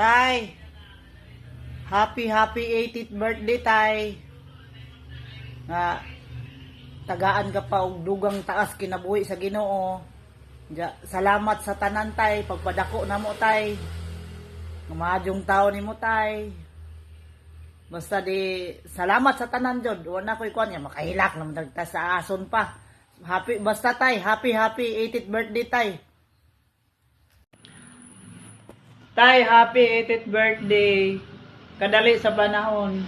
Tay, happy 80th birthday, Tay. Nga, tagaan ka pa og dugang taas kinabuhi sa Ginoo. Salamat sa tanan, Tay, pagpadako na mo, Tay. Madyong tao ni mo, Tay. Basta di salamat sa tanan jud. Wala ko ikuan niya makahilak naman dagta sa ason pa. Basta, Tay, happy 80th birthday, Tay. Tay, happy 80th birthday. Kadali sa panahon.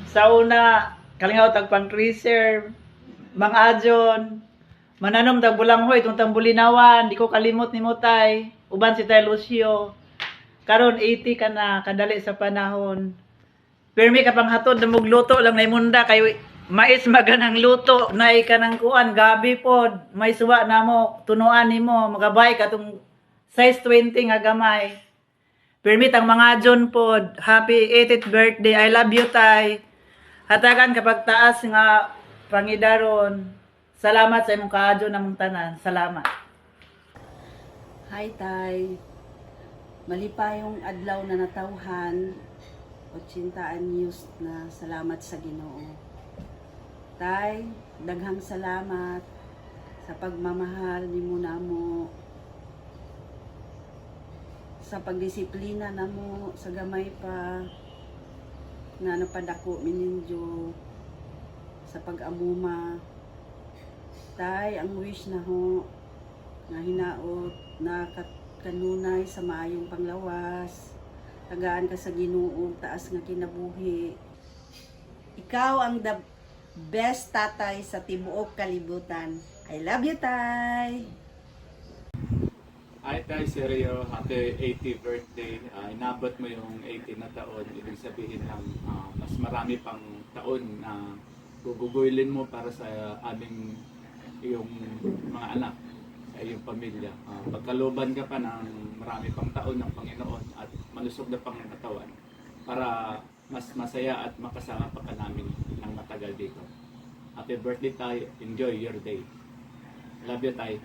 Sa una, kalingaw tagpang reserve, Mang Ajon, mananom tag bulanghoy itong tambulinawan, di ko kalimot ni mo, Tay. Uban si Tay Lucio. Karon 80 ka na, kadali sa panahon. Permi ka pang hatod na mugluto lang na imunda kay mais maganang luto na ikanang kuan gabi pod may suwa na mo tunuan nimo magabay ka tong size 20 nga gamay. Permit ang mga John pod, happy 80th birthday. I love you, Tay. Hatagan kapag taas nga pangidaron. Salamat sa imong kaadyo namong tanan. Salamat. Hi, Tay. Malipayong adlaw na natawhan. 80 anyos na salamat sa Ginoo. Tay, daghang salamat sa pagmamahal nimo namo, sa pagdisiplina namo sa gamay pa na napadako mininjo sa pag-amuma. Tay, ang wish na ho nga hinaot na kanunay sa maayong panglawas. Tagaan ka sa Ginoo, taas nga kinabuhi. Ikaw ang the best tatay sa tibuok kalibutan. I love you, Tay. Hi Tay Sergio, happy 80th birthday. Inabot mo yung 80 na taon. Ibig sabihin lang, mas marami pang taon na gugugulin mo para sa aming iyong mga anak, sa iyong pamilya. Pagkaluban ka pa ng marami pang taon ng Panginoon at malusog na pang katawan para mas masaya at makasama pa ka namin ng matagal dito. Happy birthday Tay, enjoy your day. Love you Tay.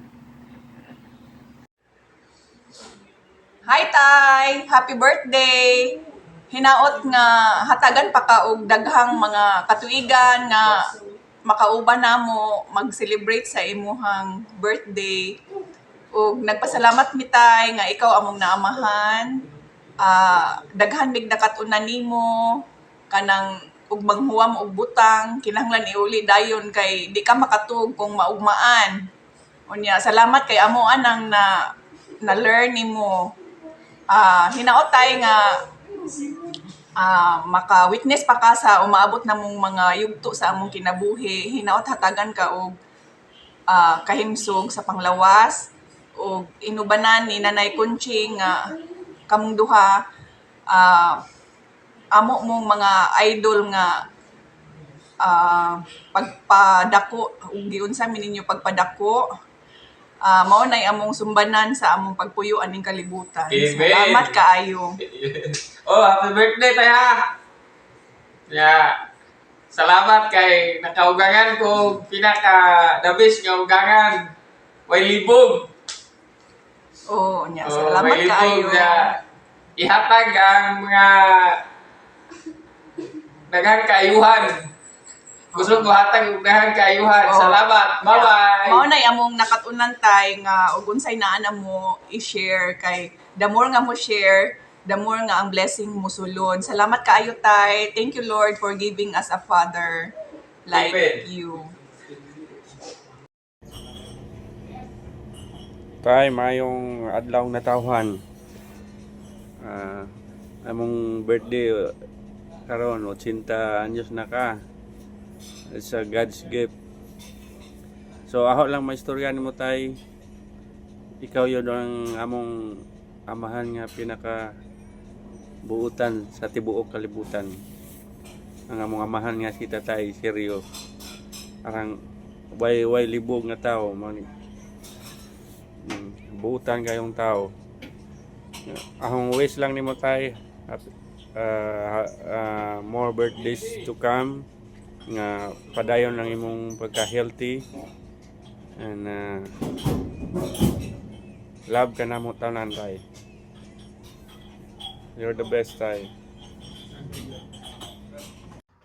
Hi Tay! Happy birthday! Hinaot nga hatagan pa ka og daghang mga katuigan nga makauban namo mag-celebrate sa imuhang birthday. Ug nagpasalamat mi Tay nga ikaw among naamahan. Daghan mig nakatunan nimo kanang ug manghuwam og butang kinahanglan iuli dayon kay di ka makatug kung maugmaan. Unya salamat kay amo anang na learn nimo. Hinaot Tay nga maka-witness pa ka sa umaabot na mong mga yugto sa among kinabuhi. Hinaot hatagan ka og kahimsog sa panglawas og inubanan ni Nanay Kunching nga kamong duha amo mong mga idol nga pagpadako ug giunsa mi ninyo pagpadako. Mao nay among sumbanan sa among pagpuyo aning kalibutan. Salamat kaayo. Oh, happy birthday Tay ha. Salamat kay nakaugangan ko pinaka the best nga ugangan. Way libog. Oh, nya salamat kaayo. Ihatag ang mga daghang kaayuhan. Gusto ko hatag og daghang kaayuhan. Salamat. Bye-bye. Mao nay among nakatunan Tay nga ug unsay naa mo i-share kay the more nga mo share, the more nga ang blessing mo sulod. Salamat kaayo Tay. Thank you Lord for giving us a father like Amen. you. Tay, mayong adlaw natawhan. Among birthday karon 80 anyos na ka. It's a God's gift. So ako lang maistorya nimo Tay. Ikaw yun ang among amahan nga pinaka buutan sa tibuok kalibutan. Ang among amahan nga si Tatay Sergio. Arang way libog nga tao buutan kayong tao. Akong wish lang nimo Tay, more birthdays to come nga padayon lang imong pagka-healthy and love ka na mo tanan Tay. You're the best, Tay.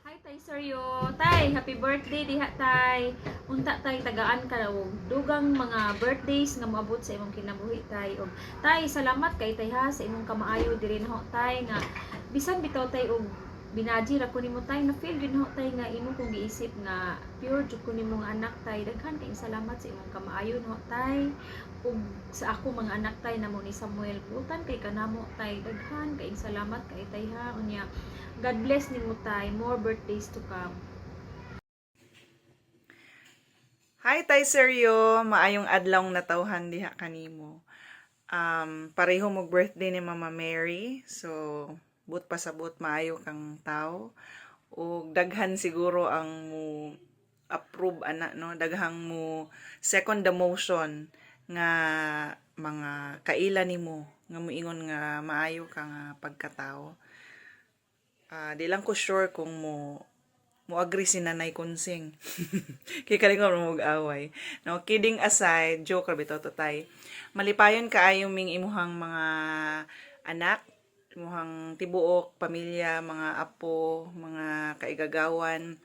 Hi Tay Seryo. Tay, happy birthday diha Tay. Unta Tay tagaan ka og dugang mga birthdays nga moabot sa imong kinabuhi Tay. Og Tay, salamat kay Tay ha sa imong kamaayo diri na Tay nga bisan bitaw Tay og binaji ra ko nimo Tay na feel gid ho Tay nga imo kong giisip nga pure jud ko nimong anak Tay. Daghan kay salamat sa imong kamaayo no Tay. Ug sa ako mga anak Tay namo ni Samuel butan kay kanamo Tay. Daghan kay salamat kay Tay ha. Unya God bless nimo Tay. More birthdays to come. Hi Tay Seryo, maayong adlaw natawhan diha kanimo. Pareho mo birthday ni Mama Mary. So but pasabot maayo kang tao. O daghan siguro ang mo approve ana no, daghang mo second the motion nga mga kaila nimo nga moingon nga maayo ka nga pagkatao. Di lang ko sure kung mo agree si Nanay Kunsing. Kaya kalingaw mo mag-away. No, kidding aside, joke rabi to Tay. Malipayon kaayong ming imuhang mga anak, imuhang tibuok, pamilya, mga apo, mga kaigagawan.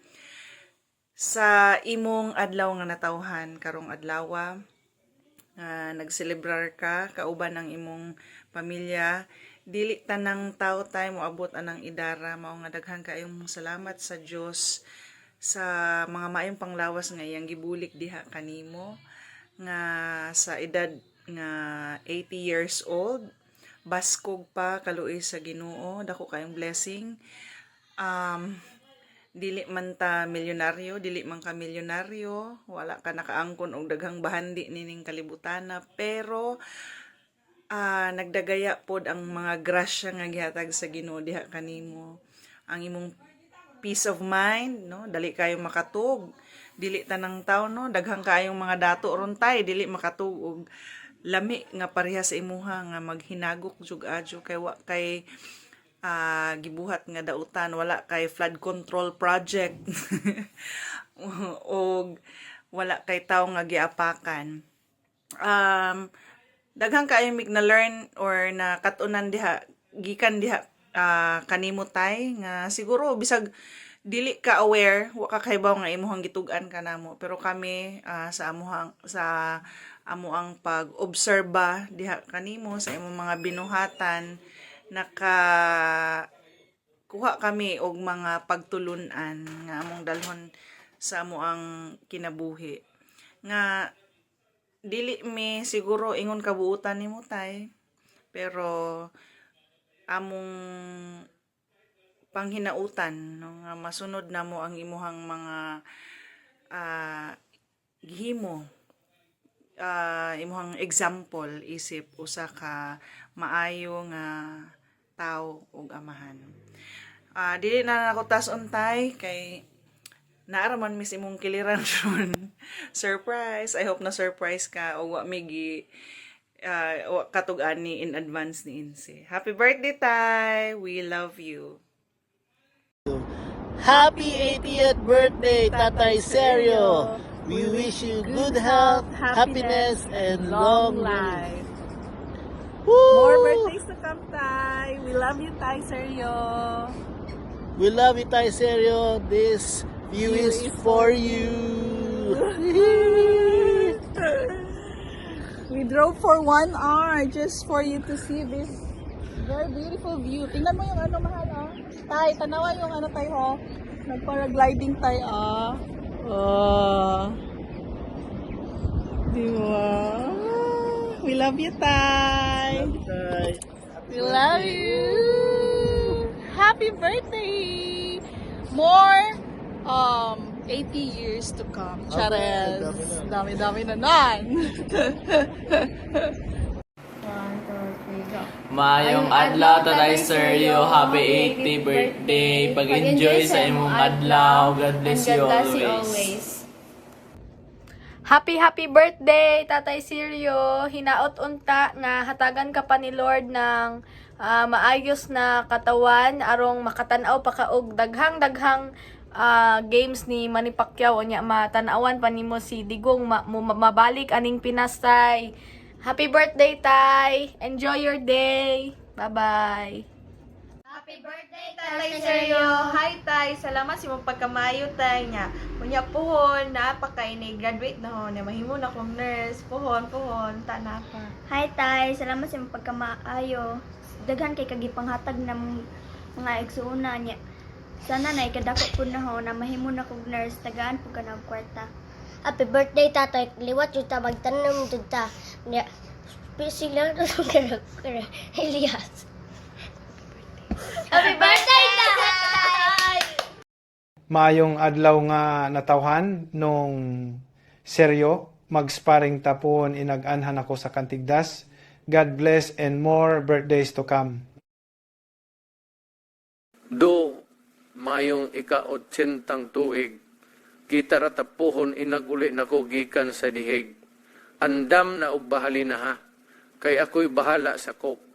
Sa imong adlaw nga natawhan karong adlawa, nagselebrar ka kauban ng imong pamilya. Dili tanang tao tayo moabot anang idara, mao nga daghan kaayong salamat sa Dios sa mga maayong panglawas nga iyang gibulik diha kanimo nga sa edad nga 80 years old baskog pa kaluoy sa Ginoo, dako kayong blessing. Dili man ta milyonaryo, dili man ka milyonaryo, wala ka nakaangkon og daghang bahandi nining kalibutana, pero nagdagaya pod ang mga grasya nga gihatag sa Ginoo diha kanimo. Ang imong peace of mind, no, dali kayo makatug. Dili tanang tawo no, daghang kayong mga dato ron Tay, dili makatug og lami nga pareha sa imuha nga maghinagok jug adyo kay wa kay gibuhat nga dautan, wala kay flood control project. Og wala kay tawo nga giapakan. Daghang kaayo mig na learn or na katunan diha gikan diha kanimo Tay nga siguro bisag dili ka aware wa ka kaybaw nga imuhang gitug-an kanamo, pero kami sa amuang pag-obserba diha kanimo sa imong mga binuhatan kuha kami og mga pagtulunan nga among dalhon sa amuang kinabuhi nga dili mi siguro ingon kabuutan nimo Tay, pero among panghinautan no, nga masunod namo ang imuhang mga gihimo, imuhang example isip usa ka maayo nga tawo ug amahan. Dili na nako tas-on Tay kay naaraman mis imong kiliran ron. Surprise! I hope na surprise ka o wa migi katug-an ni in advance ni Inse. Happy birthday Tay! We love you. Happy 80th birthday, Tatay Seryo. We wish you good health, happiness, and long life. More birthdays to come, Tay. We love you, Tay Seryo. We love you, Tay Seryo. This view is for you. We drove for 1 hour just for you to see this very beautiful view. Tingnan mo yung ano, mahal, oh. Tay, tanawa yung ano, Tay, ho. Nag-paragliding, Tay, oh. Oh. Diba? We love you, Tay. We love you. Happy birthday. More 80 years to come. Chares. Dami-dami na nan. Maayong adlaw Tatay Seryo, happy 80th birthday. Pag-enjoy sa imong adlaw. God bless you always. Happy birthday Tatay Seryo. Hinaot unta nga hatagan ka pa ni Lord ng maayos na katawan arong makatan-aw pa ka og daghang games ni Manny Pacquiao nya matanawan pa nimo si Digong mabalik aning Pinas Tay. Happy birthday Tay. Enjoy your day. Bye-bye. Tatay Seryo, hi tay, salamat sa imong pagkamayo tay nga. Unya puhon, naapa kay ni graduate na ho, na mahimo na kong nurse, puhon, ta na pa. Hi tay, salamat sa imong pagkamaayo. Daghan kay kagipanghatag ng mga igsuuna niya. Sana na ikadako po na ho na mahimo na kong nurse, tagaan po ka ng kwarta. Happy birthday, tatay. Liwat yung ta, magtanong dun ta. Sila Elias. Happy birthday, tay! Maayong adlaw nga natawhan nung seryo, mag-sparring tapon inag-anhan ako sa Kantigdas. God bless and more birthdays to come. Do, mayong ika-80 tuig, kita ratapuhon inaguli na ko gikan sa dihig. Andam na og bahali na ha, kay ako'y bahala sa kok.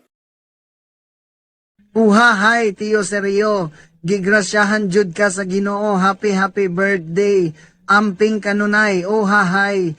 Uhahay, Tiyo Seryo. Gigrasyahan jud ka sa Ginoo. Happy birthday. Amping kanunay. Uhahay.